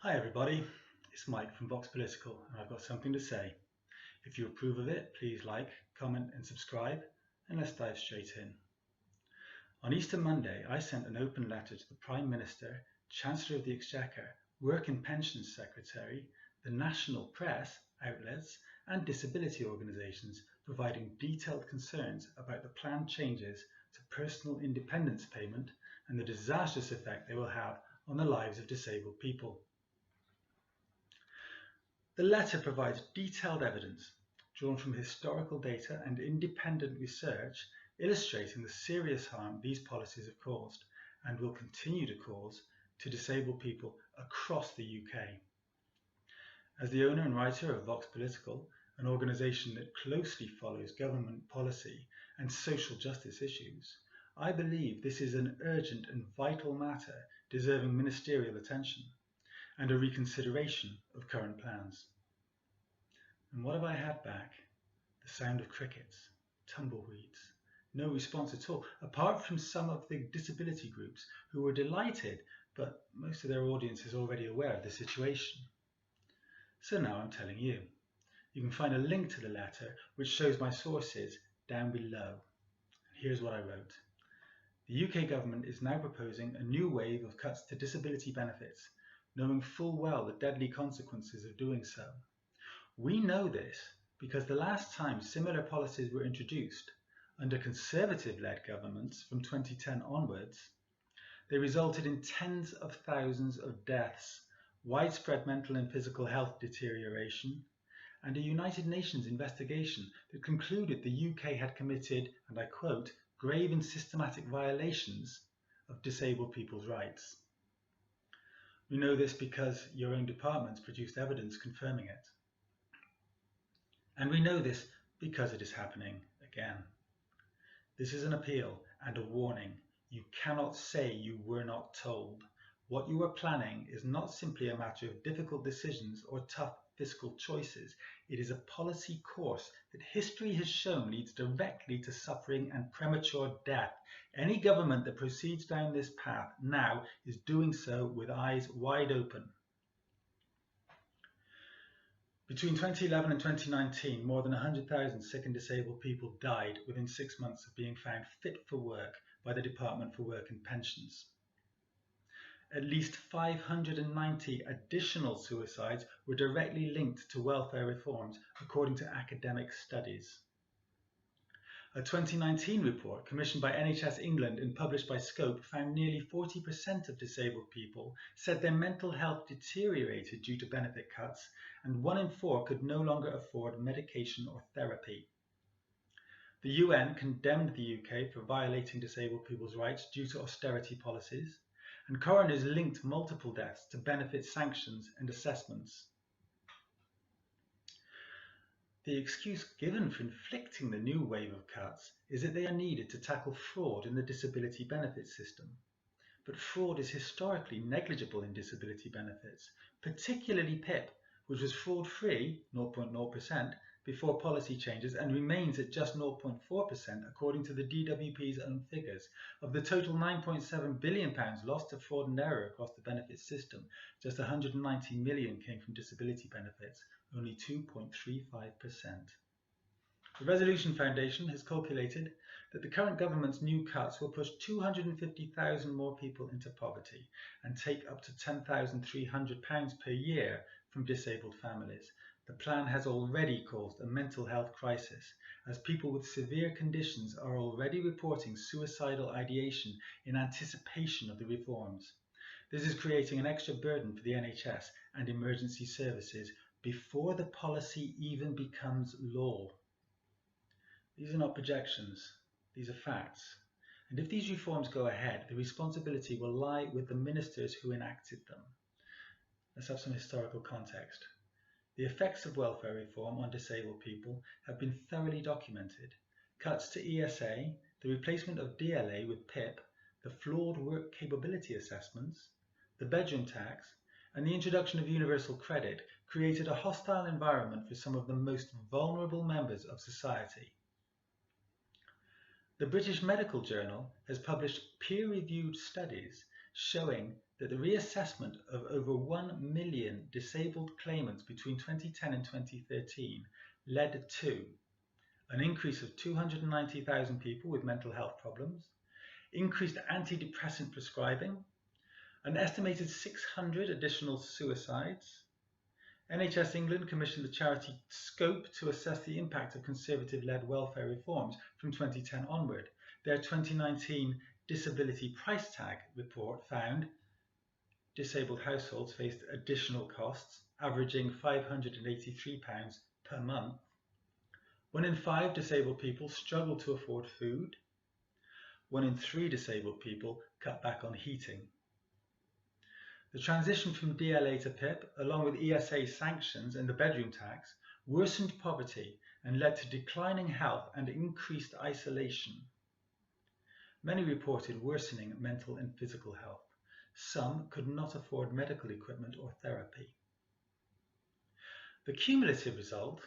Hi everybody, it's Mike from Vox Political and I've got something to say. If you approve of it, please like, comment and subscribe, and let's dive straight in. On Easter Monday, I sent an open letter to the Prime Minister, Chancellor of the Exchequer, Work and Pensions Secretary, the national press, outlets and disability organisations, providing detailed concerns about the planned changes to personal independence payment and the disastrous effect they will have on the lives of disabled people. The letter provides detailed evidence drawn from historical data and independent research illustrating the serious harm these policies have caused and will continue to cause to disabled people across the UK. As the owner and writer of Vox Political, an organisation that closely follows government policy and social justice issues, I believe this is an urgent and vital matter deserving ministerial attention and a reconsideration of current plans. And what have I had back? The sound of crickets, tumbleweeds, no response at all, apart from some of the disability groups who were delighted, but most of their audience is already aware of the situation. So now I'm telling you. You can find a link to the letter which shows my sources down below. Here's what I wrote. The UK government is now proposing a new wave of cuts to disability benefits, knowing full well the deadly consequences of doing so. We know this because the last time similar policies were introduced, under Conservative-led governments from 2010 onwards, they resulted in tens of thousands of deaths, widespread mental and physical health deterioration, and a United Nations investigation that concluded the UK had committed, and I quote, grave and systematic violations of disabled people's rights. We know this because your own departments produced evidence confirming it. And we know this because it is happening again. This is an appeal and a warning. You cannot say you were not told. What you are planning is not simply a matter of difficult decisions or tough fiscal choices. It is a policy course that history has shown leads directly to suffering and premature death. Any government that proceeds down this path now is doing so with eyes wide open. Between 2011 and 2019, more than 100,000 sick and disabled people died within 6 months of being found fit for work by the Department for Work and Pensions. At least 590 additional suicides were directly linked to welfare reforms, according to academic studies. A 2019 report commissioned by NHS England and published by Scope found nearly 40% of disabled people said their mental health deteriorated due to benefit cuts, and 1 in 4 could no longer afford medication or therapy. The UN condemned the UK for violating disabled people's rights due to austerity policies, and coroners linked multiple deaths to benefit sanctions and assessments. The excuse given for inflicting the new wave of cuts is that they are needed to tackle fraud in the disability benefit system. But fraud is historically negligible in disability benefits, particularly PIP, which was fraud-free, 0.0%, before policy changes and remains at just 0.4% according to the DWP's own figures. Of the total £9.7 billion lost to fraud and error across the benefit system, just £190 million came from disability benefits, only 2.35%. The Resolution Foundation has calculated that the current government's new cuts will push 250,000 more people into poverty and take up to £10,300 per year from disabled families. The plan has already caused a mental health crisis, as people with severe conditions are already reporting suicidal ideation in anticipation of the reforms. This is creating an extra burden for the NHS and emergency services before the policy even becomes law. These are not projections, these are facts. And if these reforms go ahead, the responsibility will lie with the ministers who enacted them. Let's have some historical context. The effects of welfare reform on disabled people have been thoroughly documented. Cuts to ESA, the replacement of DLA with PIP, the flawed work capability assessments, the bedroom tax, and the introduction of universal credit created a hostile environment for some of the most vulnerable members of society. The British Medical Journal has published peer-reviewed studies showing that the reassessment of over 1 million disabled claimants between 2010 and 2013 led to an increase of 290,000 people with mental health problems, increased antidepressant prescribing, an estimated 600 additional suicides. NHS England commissioned the charity Scope to assess the impact of Conservative-led welfare reforms from 2010 onward. Their 2019 Disability Price Tag report found disabled households faced additional costs, averaging £583 per month. 1 in 5 disabled people struggle to afford food. 1 in 3 disabled people cut back on heating. The transition from DLA to PIP, along with ESA sanctions and the bedroom tax, worsened poverty and led to declining health and increased isolation. Many reported worsening mental and physical health. Some could not afford medical equipment or therapy. The cumulative result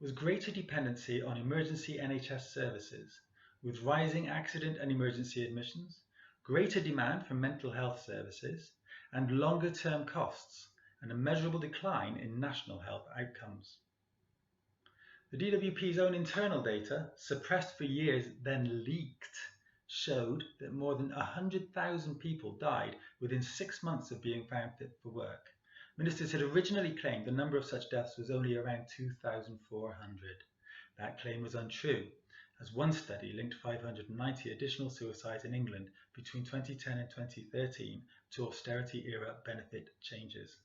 was greater dependency on emergency NHS services, with rising accident and emergency admissions, greater demand for mental health services, and longer-term costs, and a measurable decline in national health outcomes. The DWP's own internal data, suppressed for years then leaked, showed that more than 100,000 people died within 6 months of being found fit for work. Ministers had originally claimed the number of such deaths was only around 2,400. That claim was untrue, as one study linked 590 additional suicides in England between 2010 and 2013 to austerity-era benefit changes.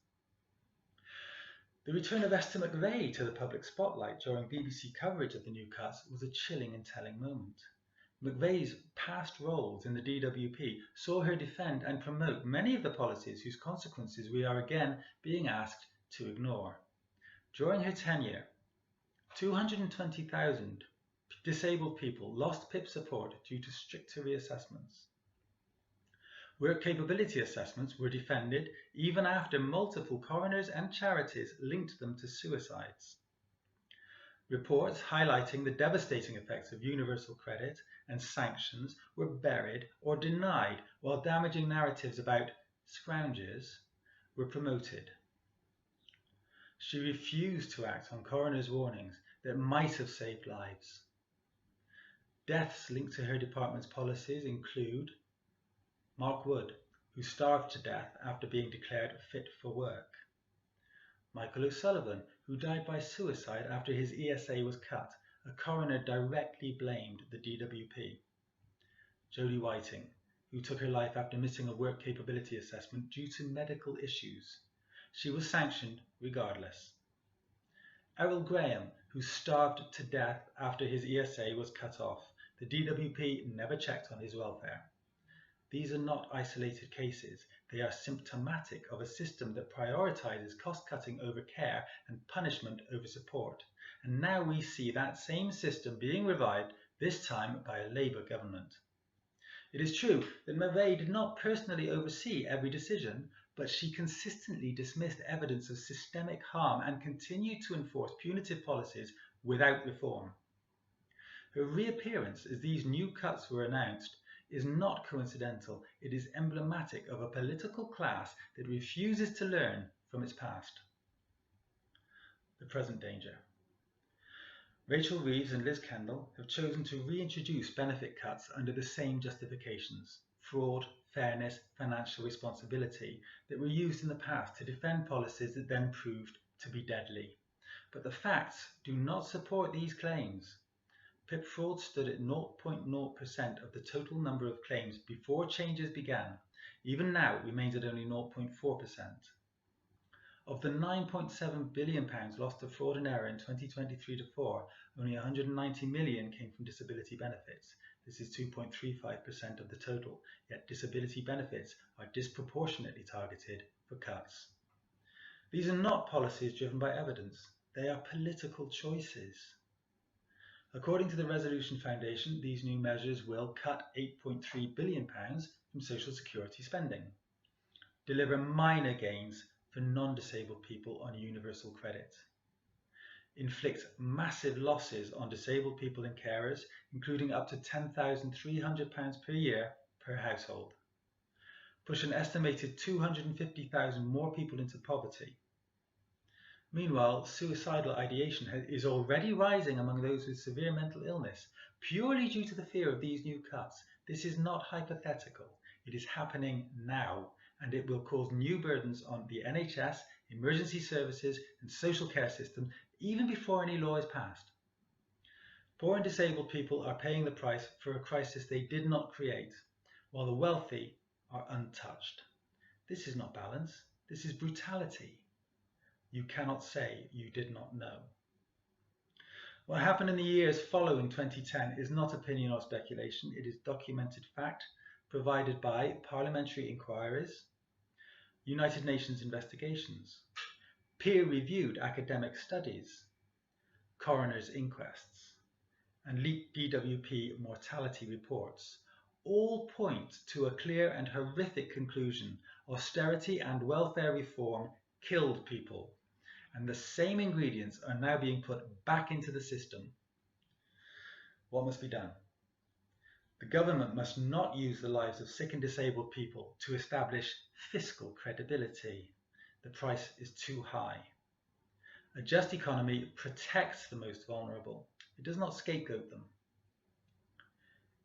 The return of Esther McVey to the public spotlight during BBC coverage of the new cuts was a chilling and telling moment. McVey's past roles in the DWP saw her defend and promote many of the policies whose consequences we are again being asked to ignore. During her tenure, 220,000 disabled people lost PIP support due to stricter reassessments. Work capability assessments were defended even after multiple coroners and charities linked them to suicides. Reports highlighting the devastating effects of universal credit and sanctions were buried or denied, while damaging narratives about scroungers were promoted. She refused to act on coroners' warnings that might have saved lives. Deaths linked to her department's policies include Mark Wood, who starved to death after being declared fit for work; Michael O'Sullivan, who died by suicide after his ESA was cut. A coroner directly blamed the DWP. Jodie Whiting, who took her life after missing a work capability assessment due to medical issues. She was sanctioned regardless. Errol Graham, who starved to death after his ESA was cut off. The DWP never checked on his welfare. These are not isolated cases. They are symptomatic of a system that prioritises cost-cutting over care and punishment over support. And now we see that same system being revived, this time by a Labour government. It is true that McVey did not personally oversee every decision, but she consistently dismissed evidence of systemic harm and continued to enforce punitive policies without reform. Her reappearance as these new cuts were announced is not coincidental. It is emblematic of a political class that refuses to learn from its past. The present danger. Rachel Reeves and Liz Kendall have chosen to reintroduce benefit cuts under the same justifications: fraud, fairness, financial responsibility, that were used in the past to defend policies that then proved to be deadly. But the facts do not support these claims. PIP fraud stood at 0.0% of the total number of claims before changes began. Even now, it remains at only 0.4%. Of the £9.7 billion lost to fraud and error in 2023-4, only £190 million came from disability benefits. This is 2.35% of the total, yet disability benefits are disproportionately targeted for cuts. These are not policies driven by evidence. They are political choices. According to the Resolution Foundation, these new measures will cut £8.3 billion from social security spending, deliver minor gains for non-disabled people on universal credit, inflict massive losses on disabled people and carers, including up to £10,300 per year per household, push an estimated 250,000 more people into poverty. Meanwhile, suicidal ideation is already rising among those with severe mental illness, purely due to the fear of these new cuts. This is not hypothetical. It is happening now, and it will cause new burdens on the NHS, emergency services, and social care system even before any law is passed. Poor and disabled people are paying the price for a crisis they did not create, while the wealthy are untouched. This is not balance. This is brutality. You cannot say you did not know. What happened in the years following 2010 is not opinion or speculation. It is documented fact provided by parliamentary inquiries, United Nations investigations, peer-reviewed academic studies, coroner's inquests, and leaked DWP mortality reports. All point to a clear and horrific conclusion. Austerity and welfare reform killed people, and the same ingredients are now being put back into the system. What must be done? The government must not use the lives of sick and disabled people to establish fiscal credibility. The price is too high. A just economy protects the most vulnerable. It does not scapegoat them.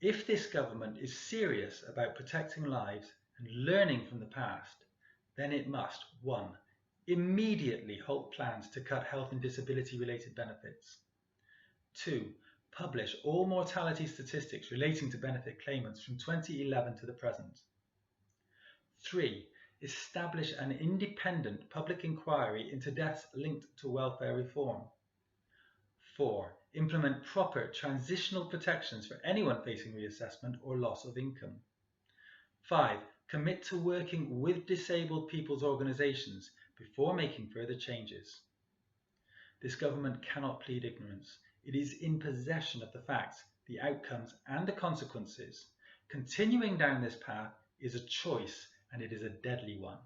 If this government is serious about protecting lives and learning from the past, then it must, 1. Immediately halt plans to cut health and disability related benefits. 2. Publish all mortality statistics relating to benefit claimants from 2011 to the present. 3. Establish an independent public inquiry into deaths linked to welfare reform. 4. Implement proper transitional protections for anyone facing reassessment or loss of income. 5. Commit to working with disabled people's organisations before making further changes. This government cannot plead ignorance. It is in possession of the facts, the outcomes and the consequences. Continuing down this path is a choice, and it is a deadly one.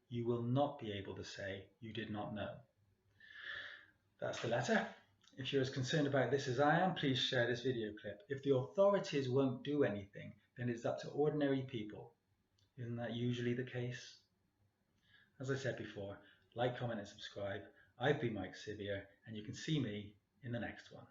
You will not be able to say you did not know. That's the letter. If you're as concerned about this as I am, please share this video clip. If the authorities won't do anything, then it's up to ordinary people. Isn't that usually the case? As I said before, like, comment and subscribe. I've been Mike Sevier, and you can see me in the next one.